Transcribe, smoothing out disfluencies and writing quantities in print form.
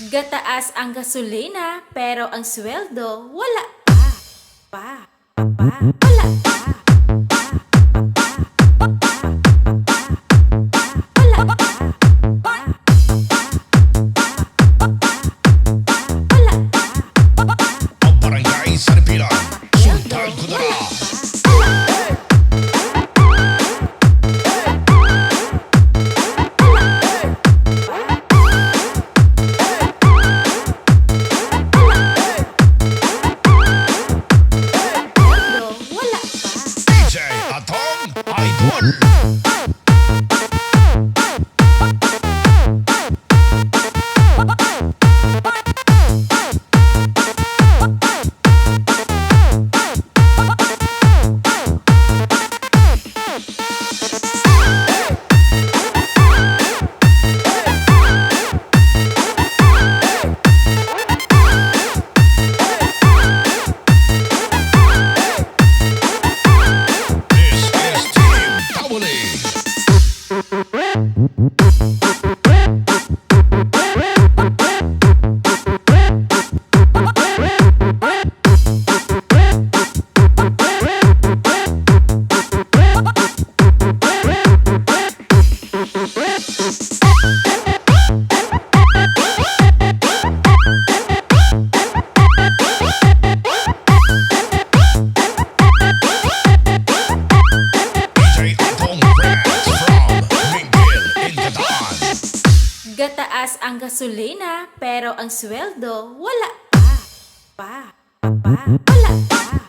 Gataas ang gasolina, pero ang sweldo, wala pa. Wala pa. Wala pa. Wala pa. Ang barangay Sarpilan, Sultan Kudarat. DJ Atong Idol. This is Team Tawali. DJ Atong Rats from Miguel in Catan. Gataas ang gasolina, pero ang sweldo, wala pa. Wala pa.